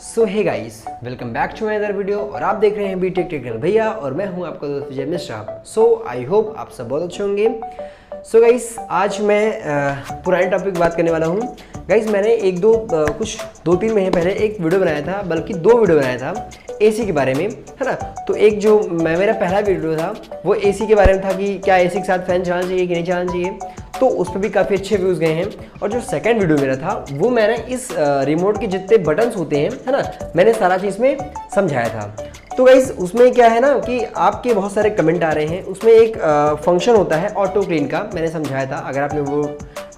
So hey guys, welcome back to my other video और आप देख रहे हैं बीटेक टेक्निकल भैया और मैं हूं आपका दोस्त विजय मिश्रा। सो आई होप आप सब बहुत अच्छे होंगे। सो गाइस, आज मैं पुराने टॉपिक बात करने वाला हूं। गाइस, मैंने कुछ 2-3 महीने पहले एक वीडियो बनाया था, बल्कि 2 वीडियो बनाया था एसी के बारे में, है ना। तो एक जो मेरा पहला वीडियो था वो एसी के बारे में था कि क्या एसी के साथ फैन चलाना चाहिए कि नहीं चलाना चाहिए, तो उस पर भी काफ़ी अच्छे व्यूज़ गए हैं। और जो सेकंड वीडियो मेरा था वो मैंने इस रिमोट के जितने बटन्स होते हैं, है ना, मैंने सारा चीज़ में समझाया था। तो गाइस, उसमें क्या है ना कि आपके बहुत सारे कमेंट आ रहे हैं। उसमें एक फंक्शन होता है ऑटो क्लीन का, मैंने समझाया था। अगर आपने वो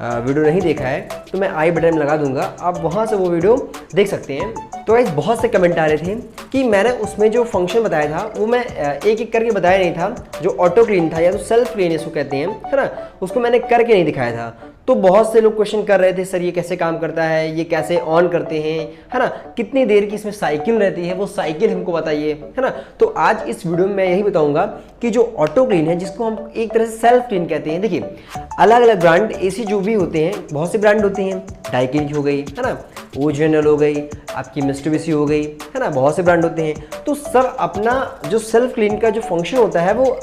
वीडियो नहीं देखा है तो मैं आई बटन में लगा दूंगा, आप वहाँ से वो वीडियो देख सकते हैं। तो गाइस, बहुत से कमेंट आ रहे थे कि मैंने उसमें जो फंक्शन बताया था वो मैं एक एक करके बताया नहीं था। जो ऑटो क्लीन था या तो सेल्फ क्लीन इसको कहते हैं, है ना, उसको मैंने करके नहीं दिखाया था। तो बहुत से लोग क्वेश्चन कर रहे थे, सर ये कैसे काम करता है, ये कैसे ऑन करते हैं, है ना, कितनी देर की इसमें साइकिल रहती है, वो साइकिल हमको बताइए, है ना। तो आज इस वीडियो में मैं यही बताऊंगा कि जो ऑटो क्लीन है, जिसको हम एक तरह से सेल्फ क्लीन कहते हैं। देखिए, अलग अलग ब्रांड एसी जो भी होते हैं, बहुत से ब्रांड होते हैं। डाइकिन की हो गई, है ना, ओरिजिनल हो गई, आपकी मित्सुबिशी हो गई, है ना, बहुत से ब्रांड होते हैं। तो सब अपना जो सेल्फ क्लीन का जो फंक्शन होता है वो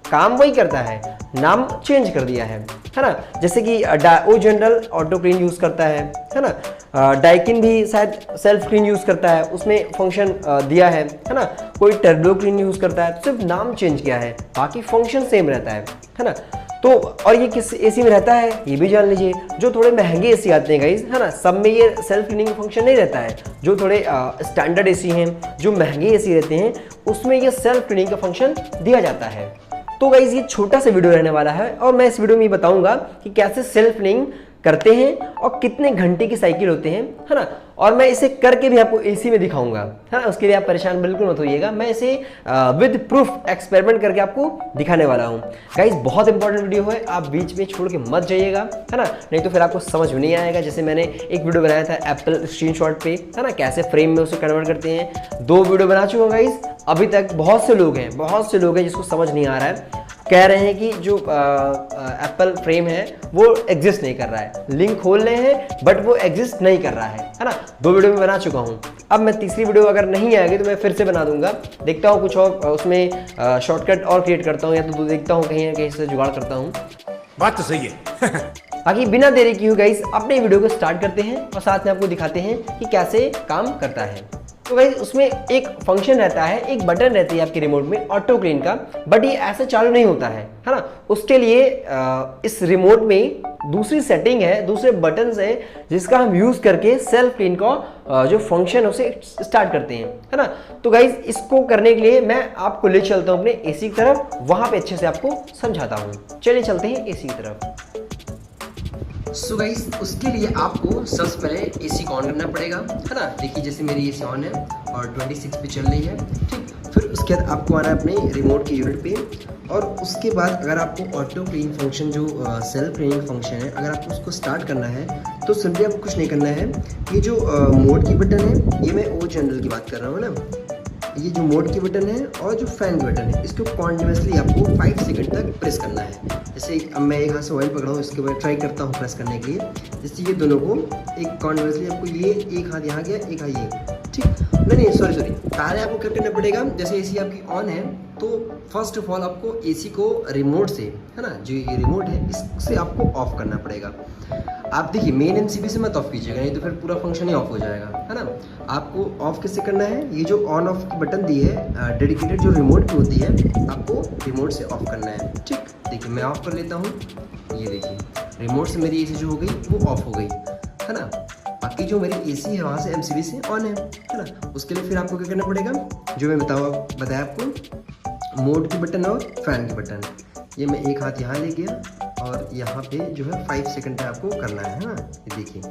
काम वही करता है, नाम चेंज कर दिया है ना। जैसे कि ओरिजिनल ऑटो क्लीन यूज़ करता है ना। डाइकिन भी शायद सेल्फ क्लीन यूज़ करता है, उसमें फंक्शन दिया है ना। कोई टर्बो क्लीन यूज़ करता है, तो सिर्फ नाम चेंज किया है, बाकी फंक्शन सेम रहता है ना। तो और ये किस एसी में रहता है ये भी जान लीजिए। जो थोड़े महंगे एसी आते हैं गाइस, है ना, सब में ये सेल्फ क्लीनिंग फंक्शन नहीं रहता है। जो थोड़े स्टैंडर्ड एसी हैं, जो महंगे एसी रहते हैं, उसमें ये सेल्फ क्लीनिंग का फंक्शन दिया जाता है। तो गाइस, ये छोटा सा वीडियो रहने वाला है और मैं इस वीडियो में बताऊंगा कि कैसे सेल्फ क्लीनिंग करते हैं और कितने घंटे की साइकिल होते हैं, है ना। और मैं इसे करके भी आपको एसी में दिखाऊंगा, है ना। उसके लिए आप परेशान बिल्कुल मत होइएगा, मैं इसे विद प्रूफ एक्सपेरिमेंट करके आपको दिखाने वाला हूं। गाइस, बहुत इंपॉर्टेंट वीडियो है, आप बीच में छोड़ के मत जाइएगा, है ना, नहीं तो फिर आपको समझ में नहीं आएगा। जैसे मैंने एक वीडियो बनाया था एप्पल स्क्रीनशॉट पे, है ना, कैसे फ्रेम में उसे कन्वर्ट करते हैं। 2 वीडियो बना चुका हूँ गाइस। अभी तक बहुत से लोग हैं जिसको समझ नहीं आ रहा है, कह रहे हैं कि जो एप्पल फ्रेम है वो एग्जिस्ट नहीं कर रहा है। लिंक खोल रहे हैं बट वो एग्जिस्ट नहीं कर रहा है ना। 2 वीडियो में बना चुका हूँ। अब मैं तीसरी वीडियो अगर नहीं आएगी तो मैं फिर से बना दूंगा। देखता हूँ कुछ और उसमें शॉर्टकट और क्रिएट करता हूँ, या तो देखता हूँ कहीं ना कहीं से जुगाड़ करता हूँ। बात तो सही है। बाकी बिना देरी किए गाइस, अपने वीडियो को स्टार्ट करते हैं और साथ में आपको दिखाते हैं कि कैसे काम करता है। तो गाइस, उसमें एक फंक्शन रहता है, एक बटन रहती है आपके रिमोट में ऑटो क्लीन का, बट ये ऐसे चालू नहीं होता है ना। उसके लिए इस रिमोट में दूसरी सेटिंग है, दूसरे बटन्स है, जिसका हम यूज करके सेल्फ क्लीन का जो फंक्शन है उसे स्टार्ट करते हैं, है ना। तो गाइस, इसको करने के लिए मैं आपको ले चलता हूँ अपने एसी की तरफ, वहां पे अच्छे से आपको समझाता हूँ। चलिए चलते हैं एसी की तरफ। सो गाइस, उसके लिए आपको सबसे पहले एसी को ऑन करना पड़ेगा, है ना। देखिए, जैसे मेरी एसी ऑन है और 26 पे चल रही है, ठीक। फिर उसके बाद आपको आना है अपने रिमोट के यूनिट पे, और उसके बाद अगर आपको ऑटो क्लीन फंक्शन जो सेल्फ क्लीनिंग फंक्शन है, अगर आपको उसको स्टार्ट करना है तो सिंपली आपको कुछ नहीं करना है। ये जो मोड की बटन है, ये मैं ओरिजिनल की बात कर रहा हूँ ना, ये जो मोड की बटन है और जो फैन की बटन है, इसको कॉन्टिन्यूसली आपको 5 सेकंड तक प्रेस करना है। जैसे अब मैं एक हाथ से ऑयल पकड़ा हूँ, इसके बाद ट्राई करता हूँ प्रेस करने के लिए। जैसे ये दोनों को एक कॉन्टिन्यूसली आपको, ये एक हाथ यहाँ गया, एक हाथ ये, ठीक। नहीं सॉरी पहले आपको क्या करना पड़ेगा। जैसे एसी आपकी ऑन है तो फर्स्ट ऑफ ऑल आपको एसी को रिमोट से, है ना, जो ये रिमोट है इससे आपको ऑफ करना पड़ेगा। आप देखिए, मेन एमसीबी से मत ऑफ कीजिएगा, नहीं तो फिर पूरा फंक्शन ही ऑफ हो जाएगा, है ना। आपको ऑफ कैसे करना है, ये जो ऑन ऑफ की बटन दी है डेडिकेटेड जो रिमोट की होती है, आपको रिमोट से ऑफ करना है, ठीक। देखिए, मैं ऑफ कर लेता हूँ। ये देखिए, रिमोट से मेरी एसी जो हो गई वो ऑफ हो गई, है ना। बाकी जो मेरी एसी है वहाँ से एमसीबी से ऑन है ना। उसके लिए फिर आपको क्या करना पड़ेगा, जो मैं बताया आपको, मोड की बटन और फैन की बटन। ये मैं एक हाथ यहाँ ले गया और यहाँ पे जो है 5 सेकंड पे आपको करना है ना। ये देखिए,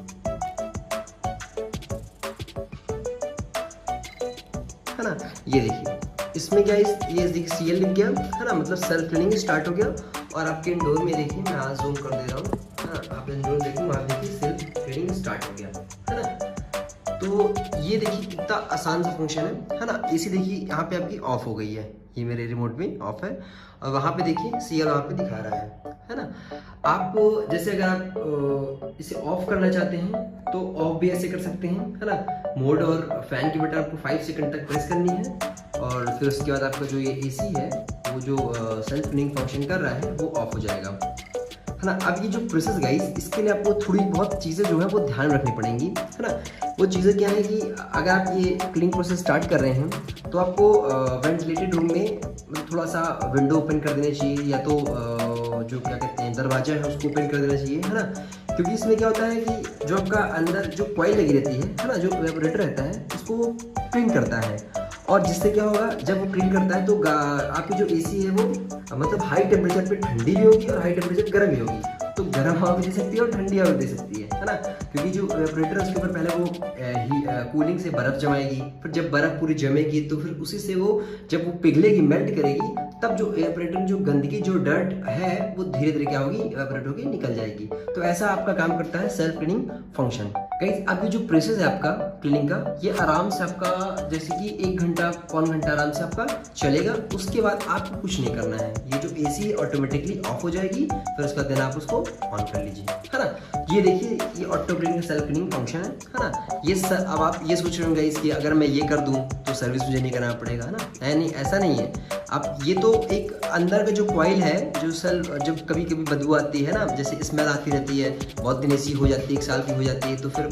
है ना। ये देखिए, इसमें क्या ये देखिए सीएल लिख गया, है ना, मतलब सेल्फ क्लीनिंग स्टार्ट हो गया। और आपके इंडोर में देखिए, मैं आज जूम कर दे रहा हूँ, है ना, आप इंडोर देखिए, वहाँ देखिए सेल्फ क्लीनिंग स्टार्ट हो गया, है ना। तो ये देखिए कितना आसान सा फंक्शन है ना। एसी देखिए यहाँ पे आपकी ऑफ हो गई है ये मेरे रिमोट में ऑफ है और वहाँ पे देखिए सीएल वहाँ पे दिखा रहा है ना। आप जैसे अगर आप इसे ऑफ करना चाहते हैं तो ऑफ भी ऐसे कर सकते हैं, है ना। मोड और फैन की बटन आपको 5 सेकंड तक प्रेस करनी है और फिर उसके बाद आपका जो ये एसी है वो जो सेल्फ क्लीनिंग फंक्शन कर रहा है वो ऑफ हो जाएगा, है ना। अब ये जो प्रोसेस गाइस, इसके लिए आपको थोड़ी बहुत चीज़ें जो है वो ध्यान रखनी पड़ेंगी, है ना। वो चीज़ें क्या है कि अगर आप ये क्लीनिंग प्रोसेस स्टार्ट कर रहे हैं तो आपको वेंटिलेटेड रूम में थोड़ा सा विंडो ओपन कर देना चाहिए या तो जो क्या कहते हैं दरवाजा है उसको ओपन कर देना चाहिए, है ना। क्योंकि इसमें क्या होता है कि जो आपका अंदर जो कॉइल लगी रहती है ना, जो एवापोरेटर रहता है उसको वो क्लीन करता है और जिससे क्या होगा जब वो क्लीन करता है तो आपकी जो एसी है वो मतलब हाई टेम्परेचर पे ठंडी भी होगी और हाई टेम्परेचर गर्म भी होगी। तो गर्म हवा भी दे सकती है और ठंडी हवा भी दे सकती है ना। क्योंकि जो एवापोरेटर है उसके ऊपर पहले वो कूलिंग से बर्फ़ जमाएगी, फिर जब बर्फ़ पूरी जमेगी तो फिर उसी से वो जब वो पिघलेगी, मेल्ट करेगी, तब जो एवापोरेटर में जो गंदगी जो डर्ट है वो धीरे धीरे क्या होगी एवापोरेट होगी निकल जाएगी। तो ऐसा आपका काम करता है सेल्फ क्लीनिंग फंक्शन। गाइस अब ये जो प्रोसेस है आपका क्लीनिंग का, ये आराम से आपका जैसे कि 1 घंटा पौन घंटा आराम से आपका चलेगा। उसके बाद आपको कुछ नहीं करना है, ये जो एसी ऑटोमेटिकली ऑफ हो जाएगी, फिर उसका दिन आप उसको ऑन कर लीजिए, है ना। ये देखिए ये auto cleaning self cleaning function है ना। ये अब आप ये सोच रहे होंगे इसकी अगर मैं ये कर दूं तो सर्विस मुझे नहीं करना पड़ेगा, है ना। है नहीं, ऐसा नहीं है। आप ये तो एक अंदर का जो कॉइल है जो जब कभी कभी बदबू आती है ना, जैसे स्मेल आती रहती है, बहुत दिन ऐसी हो जाती है, 1 साल की हो जाती है, तो फिर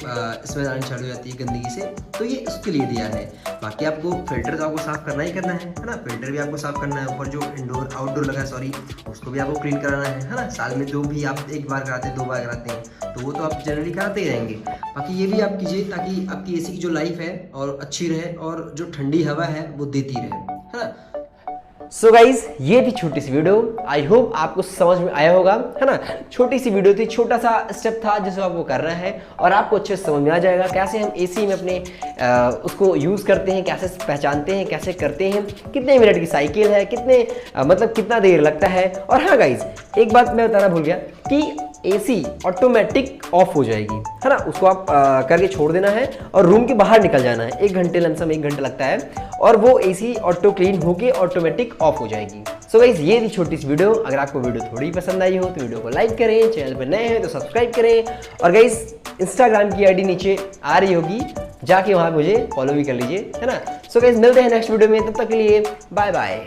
स्मेल आनी चालू हो जाती है गंदगी से, तो ये उसके लिए दिया है। बाकी आपको फिल्टर तो आपको साफ करना ही करना है ना। फिल्टर भी आपको साफ करना है, ऊपर जो इंडोर आउटडोर लगा है उसको भी आपको क्लीन कराना है ना। साल में जो भी आप 1 बार कराते हैं 2 बार कराते हैं तो वो तो आप जनरली कराते ही रहेंगे। बाकी ये भी आप कीजिए ताकि आपकी एसी की जो लाइफ है और अच्छी रहे और जो ठंडी हवा है वो देती रहे, है ना। सो गाइज ये थी छोटी सी वीडियो, आई होप आपको समझ में आया होगा, है ना। छोटी सी वीडियो थी, छोटा सा स्टेप था जिसको आपको करना है और आपको अच्छे से समझ में आ जाएगा कैसे हम एसी में अपने उसको यूज़ करते हैं, कैसे पहचानते हैं, कैसे करते हैं, कितने मिनट की साइकिल है, कितने मतलब कितना देर लगता है। और हाँ गाइज एक बात मैं बताना भूल गया कि एसी ऑटोमेटिक ऑफ हो जाएगी, है ना। उसको आप करके छोड़ देना है और रूम के बाहर निकल जाना है। 1 घंटे लमसम 1 घंटा लगता है और वो एसी ऑटो क्लीन होके ऑटोमेटिक ऑफ हो जाएगी। सो गाइस ये थी छोटी सी वीडियो। अगर आपको वीडियो थोड़ी पसंद आई हो तो वीडियो को लाइक करें, चैनल पर नए हैं तो सब्सक्राइब करें और गाइस इंस्टाग्राम की आईडी नीचे आ रही होगी, जाके वहाँ मुझे फॉलो भी कर लीजिए, है ना। सो गाइस मिलते हैं नेक्स्ट वीडियो में, तब तक के लिए बाय बाय।